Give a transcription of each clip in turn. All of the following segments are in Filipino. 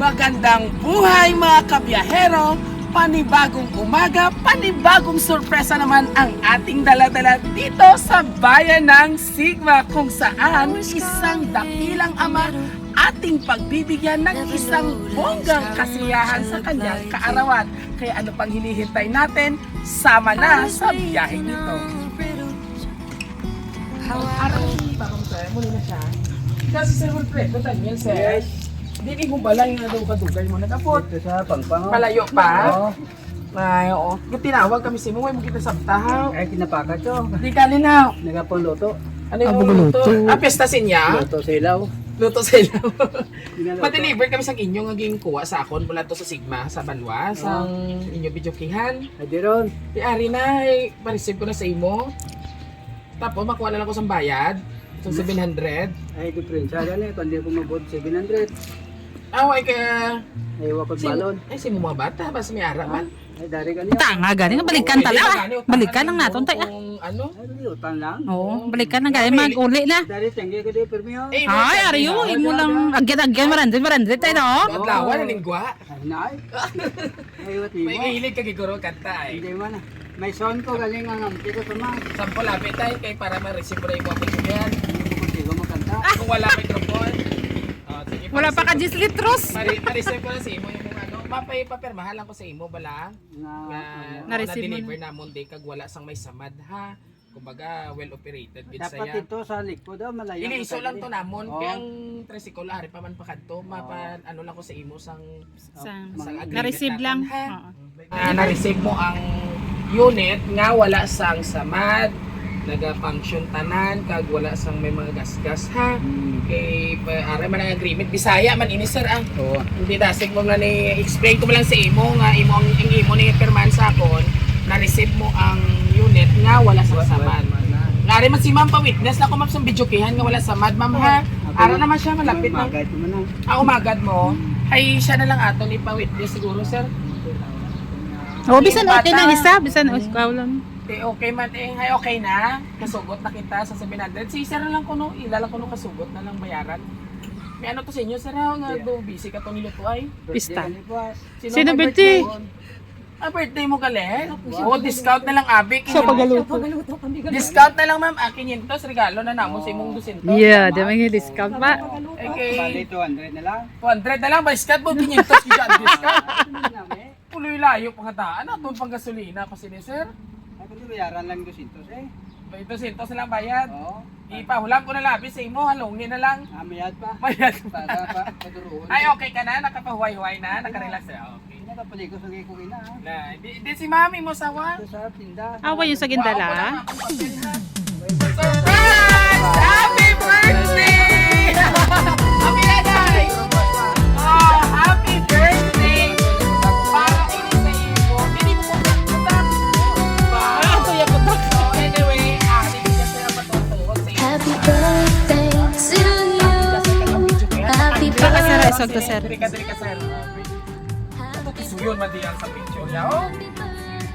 Magandang buhay mga kabiyahero! Panibagong umaga, panibagong sorpresa naman ang ating dala-dala dito sa bayan ng Sigma, kung saan isang dakilang ama ating pagbibigyan ng isang bonggang kasiyahan sa kanyang kaarawan. Kaya ano pang hinihintay natin? Sama na sa biyahe nito. Araw ni Bakong Sir, muli na siya. Kasi Sir Wilfredo, Daniel Sir. Hindi mo balay nga daw kadugay mo. Nagapot. Ito sa pangpang. Malayo pa? Oo. Ay, oo. Yung tinawag kami si mo, mo kita sabtahaw. Ay, kinapakat ko. Hindi ka nina. Nagapang luto. Ano yung luto? Ah, pestasin niya? Luto sa ilaw. Luto sa ilaw. Ginaloto. Ma-deliver kami sa inyo nga ging kuha sa akon mula to sa Sigma, sa Banwa, sa inyo videokihan. Ay, di ron. Di ari na, pa-receive ko na sa imo. Tapos makuha na lang ko sa bayad. So 700. Ay, diferensya yan eh. Kundi ako mabot 700. Ay, kaya... Ay, wakot balon. Ay, si mga bata, basta may ara man. Ay, dari ka niya. Tanga gani nga balikan tala. Balikan lang naton tay. Kung ano? Ay, utang lang. Oo, balikan lang gani mag-uli na. Dari, tanggi ka di, permiyo. Eh, Ay, ariyo, imo lang agyan marandit tay no. Adlawan na lingwa. Ay, naay. Ay, wati mo. May mahilig ka giguro kanta eh. Hindi man ah. May son ko galing ang amti ko tuma. Sampo lapit tayo kay para ma-receive mo yung mga yan. Hindi ko kuntigo makanta. Kung wala microphone. Sige, Wala pa ka 10 litros. Ma-receive ko na sa imo yung kung ano. Mapay-papirmahan lang ko sa imo bala. Na-receive mo Na-deliver na mo day kag wala sang may samad ha. Kumbaga well operated gid Dapat saya. ito sa likod daw, malayo. Iliso lang to namon Oo. kaya ang tricycle ari pa man pakadto mapa ano lang ko sa imo sang agreement Na-receive natin, lang. ha? Oo. Na-receive mo ang unit nga wala sang samad, naga-function tanan kag wala sang may mga gasgas ha. Kay ari man ang agreement Bisaya man ini sir ah. Oo. Hindi dasig mo nga ni explain ko mo lang sa imo nga imo ang imo ni pirmahan sa akon na-receive mo ang unit nga wala sang samad. Ngari man si ma'am pa witness na ko ma'am sa videokihan nga wala samad ma'am ha. Ara naman siya malapit na. Magad mo na. Umagad mo. Ay siya na lang ato ni pa witness siguro sir. Oh, bisan okay na isa, bisan ikaw lang. Okay man ay okay na. Kasugot na kita sa 700. Si sir na lang kuno, ilalang kuno kasugot na lang bayaran. May ano to sa inyo sir ha, nga do busy ka to niluto ay. Pista. may Sino birthday? Ah, birthday mo gali? Oh, discount na lang abi. So pagaluto. Discount na lang ma'am, akin 500 regalo na namo sa imong 200. Yeah, di may discount pa. Okay. Bali 200 na lang. 200 na lang ba discount mo 500 kita discount. Puloy layo pangataan aton pang gasolina kasi ni sir. Ay, kung bayaran lang 200 eh. 200 na lang bayad. Oo. Ipahulam ko na labi sa imo, halungin na lang. Amayad pa. Bayad. Para pa, paduroon. Ay, okay ka na? Nakapahuway-huway na? Nakarelax na? Okay. Nakapaligo sa gay ko ina ha. Na, di si mami mo sawa? Ito sa tinda. Awa yung sa gindala. Surprise! Happy birthday! Happy birthday! Oh, happy birthday! Para ini sa imo. Hindi mo pumunta. Ah, tuya ko to. So, anyway, hindi ka sila matutuwag sa imo. Happy birthday to you. Happy Baka sir, birthday. isog to sir. Diri ka, sir. Ito kisuyon man diyan sa picture niya, oh.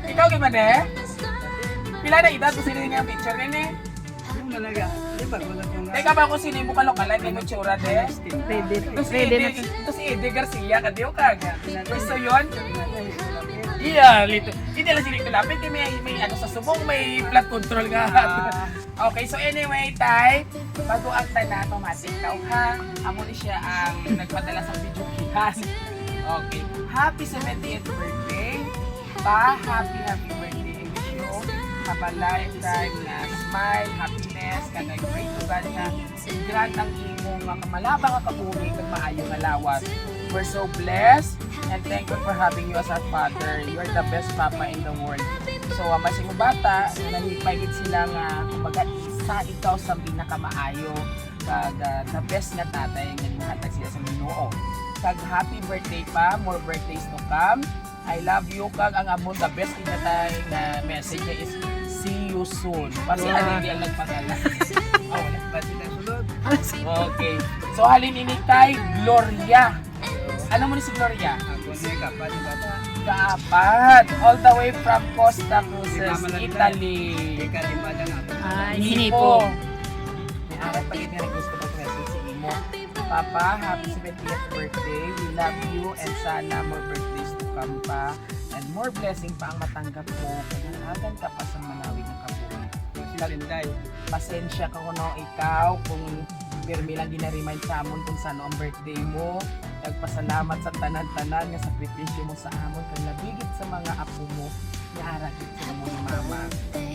Ikaw kay Made? Pila na edad mo sino nga ang picture nini? Yung malaga. Di ba ko lang yung Teka ba kung sino mo kalokalay kay mo tsura de? Ready. Ito Ready na to. si Eddie Garcia, kadiyo kaga. Gusto yun? Iya, lito. Hindi lang sila lapit kay may ano sa subong, may flat control nga. Okay, so anyway, Tay, bago ang tana automatic ka, ha? Amo ni siya ang nagpadala sa video kihan. Okay. Happy 70th birthday. Happy birthday. I wish you have a lifetime na smile, happiness, kanay pray to God na grant ang imong nga kamalabang nga kabuhi kag maayo nga lawas. We're so blessed and thank you for having you as our father. You are the best papa in the world. So, masing bata, nalipagit sila nga kumbaga isa ikaw sa pinakamaayo kag the best nga tatay nga nihatag sila sa Ginoo. Kag happy birthday pa, more birthdays to come. I love you kag ang amon the best ina tay na message niya is see you soon. Kasi hindi ang nagpangalan. Oh, wala pa sila sulod. Okay. So halin ini kay Gloria. Ano mo ni si Gloria? Ako niya kapat yung bata. Kaapat. All the way from Costa Cruces, Italy. Ika lima lang ako. Ay, hinipo. May arat pa yun nga gusto pag message si Imo. Papa, happy 70th birthday. We love you and sana more birthdays to come pa. And more blessing pa ang matanggap mo. Kailangan ka pa sa manawig ng kabuhay. Sila Linday. Pasensya ka kuno ikaw kung pirmi lang ginaremind sa amon kung saan ang birthday mo. Nagpasalamat sa tanan-tanan nga sakripisyo mo sa amon kag labigit sa mga apo mo nga arakit sa mo ni mama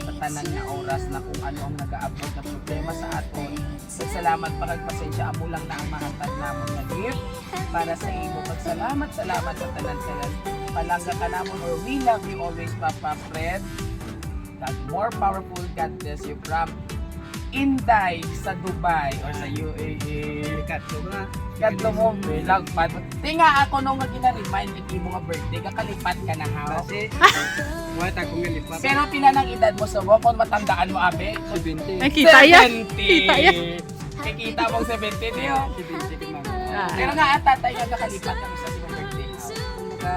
sa tanan nga oras na kung ano ang nagaabot na problema sa aton. Salamat pa kag pasensya amo lang na ang mahatag namon nga gift para sa imo. Salamat sa tanan-tanan. Palangga ka namon or we love you always Papa Fred. God more powerful, God bless you from Inday sa Dubai or sa UAE. Katlo nga. Kadto mo, lagpad. Di nga ako nung gina-remind mo nga birthday, kakalipat ka na ha. Kasi, wala akong ngalipat. Pero pila ng edad mo sa kung matandaan mo abe? 70. Ay, kita yan. 70. Kita yan. Kikita mong 70 niyo. 70 ka mga. Pero nga tatay nga kakalipat ka mo sa iyong birthday. Kumaka,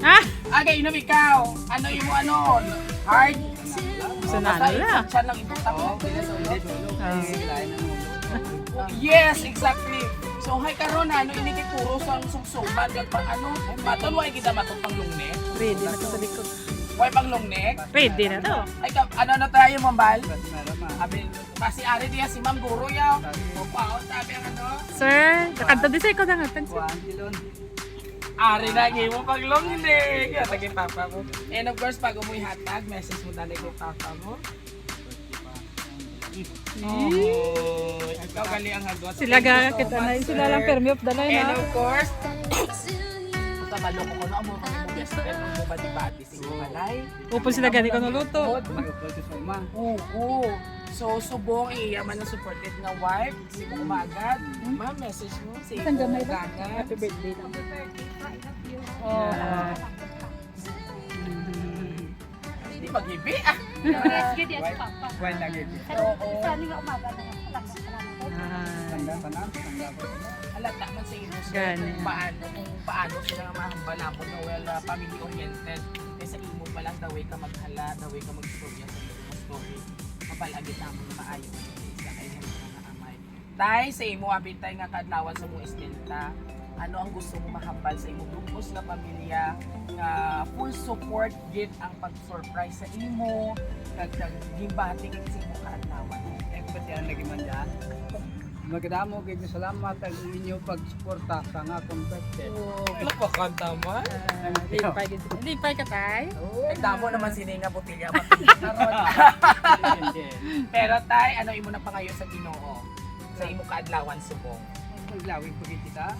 Ah! Okay, inom ikaw. Ano yung ano? Hard? Sanalo na. Siya lang ibutang mo. Ah. Yes, exactly. So hay karon ano ini kay puro sang sugsuban gag pang ano, maton wa kita maton pang lungnek. Ready na to sa likod. Way pang lungnek. Ready na to. Ay ano na tayo mambal? Abi kasi ari diya si Ma'am Guro yaw. O paon sabi ang ano? Sir, nakanta din sa ikaw na nga. Ari na gyud mo pang lungnek. Ya lagi papa mo. And of course pag umuy hatag, message mo dali kay papa mo. Oh, ikaw gali ang hagot. Sila ga kita na sila lang permi of the line And ha. of course, sa baloko ko na amo kami mo best friend mo bati-bati si Malay. Upon sila gani ko luto. Oo. So subong iyaman ng supported nga wife, si mo umagad. Ma'am, message mo si Isang gamay ba? Gaga. Happy birthday lang. Oh. Hindi maghibi ah. Why lagi? Oo. Ah. Halata man sa imo so, Gani. kung paano sila nga mahambalapon na well family oriented. Kaya sa imo pa lang daway ka maghala, daway ka magstorya sa imo story. Mapalagit namon na maayo sa kayo mga amay. Tay sa imo abitay nga kadlawan sa mong istinta. Ano ang gusto mo mahambal sa imong grupos nga pamilya nga full support gift ang pag-surprise sa imo kag gimbati kay sa imo kaadlawan. Pati ang lagi man dyan. Magdamo kayo salamat ang inyo pagsuporta sa nga akong birthday. Lapakan tama. Lipay ka tay. Nagdamo naman sini nga botelya Pero tay, ano imo na pangayo sa Ginoo? Sa imo kaadlawan subong. Lawig po kita.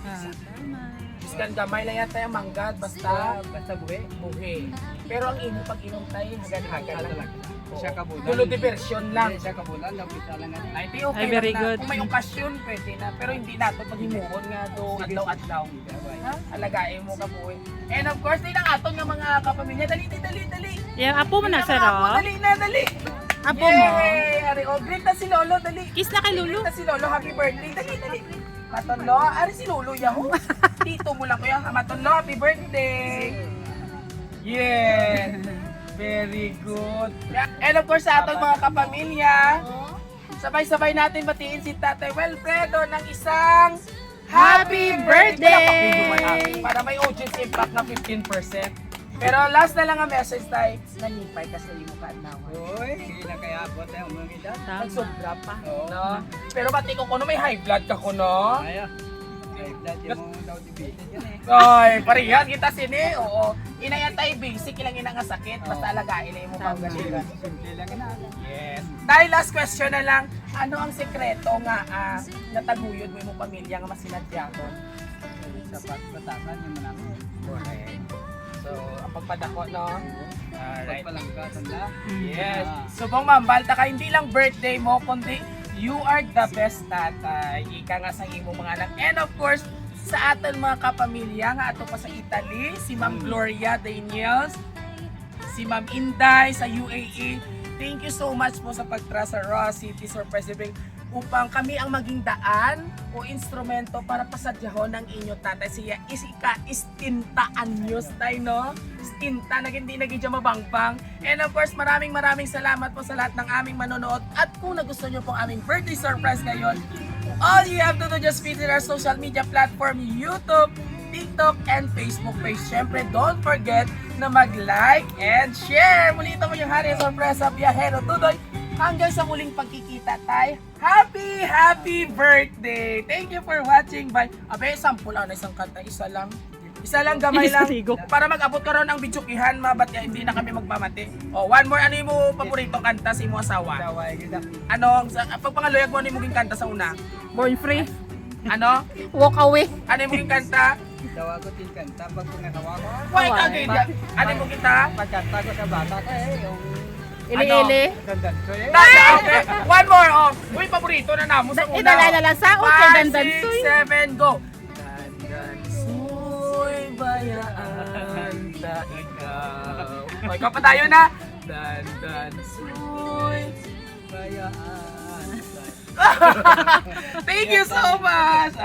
Iskan gamay lang yata yung manggad basta Basta buwi. buhi. Pero ang imo pag inom tay hagad talaga. Siya kabulan. Tulo diversion lang. Siya kabulan. Lapisa lang nga. Ay, di okay Ay, very lang na. good. Kung may okasyon, pwede na. Pero hindi nato paghimuon nga do adlaw-adlaw. Ha? Alagain mo ka buhay. And of course, din ang aton nga mga kapamilya. Dali. Yung apo mo na sir Apo, oh. dali. Apo mo. Yay! Ari, oh, greet na si Lolo, dali. Kiss na kay Lulu. Greet na si Lolo, happy birthday. Dali. Matonlo, ari si Lolo yaho. Tito mo lang kuya. Matonlo, happy birthday. Yeah. Very good. And of course, sa atong mga kapamilya, sabay-sabay natin batiin si Tatay Wilfredo ng isang Happy Birthday! Para may audience impact na 15%. Pero last na lang ang message tayo, nanipay ka sa imo kaadlawan. Uy, hindi na kaya abot tayo umangida. Tama. Nagsobra pa. Oo. No? Pero pati ko kuno may high blood ka kuno. Ay, ay, blood yung mga daw division yan eh. Ay, parehan kita sini. Oo. Inayan tayo basic ilang ina nga sakit. Basta alagain na mo pang gasiran. Simple lang na. Yes. Dahil last question na lang, ano ang sekreto nga nataguyod mo yung pamilya nga masinadya ko? Sa pagpatasan yung manami. Correct. So, ang pagpadako, no? Alright. Pagpalangkatan na. Yes. So, kung mambalta ka, hindi lang birthday mo, kundi you are the best tatay. Ika nga sa imo mga anak. And of course, sa aton mga kapamilya nga ato pa sa Italy, si Ma'am Gloria Daniels, si Ma'am Inday sa UAE. Thank you so much po sa pagtrust sa Raw City Surprise Event upang kami ang maging daan o instrumento para pasadyahon ng inyo tatay siya isika istinta anyos tayo no istinta na hindi naging mabangbang. And of course maraming salamat po sa lahat ng aming manonood at kung nagustuhan nyo pong aming birthday surprise ngayon All you have to do, just visit our social media platform, YouTube, TikTok, and Facebook page. Siyempre, don't forget na mag-like and share. Muli ito mo yung Hari Sorpresa Biyahero Tudoy. Hanggang sa muling pagkikita tayo. Happy birthday! Thank you for watching. Bye. Abe, sample na isang kanta. Isa lang. Isa lang, gamay lang. Para mag-abot ka ron ang bitsukihan, ba't hindi na kami magpamati. Oh, one more. Ano yung mo paborito kanta sa imo asawa? Daway kita. Ano, pag pangaluyag mo, ano yung muging kanta sa una? Born free. Ano? Walk away. Ano yung muging kanta? Dawa ko tin kanta pag pinakawa ko. Why kagay niya? Ano yung muging kanta? Pagkanta ko sa bata ko yung Ili-ili. dandan ko eh. Dada, okay. One more, oh. Uy, paborito na namo sa una. Idalala lang sa okay, dandan 5, 6, 7, go. Dandan soy bayaan ta ikaw. O, ikaw pa tayo na. Dandan soy bayaan. Thank you so much.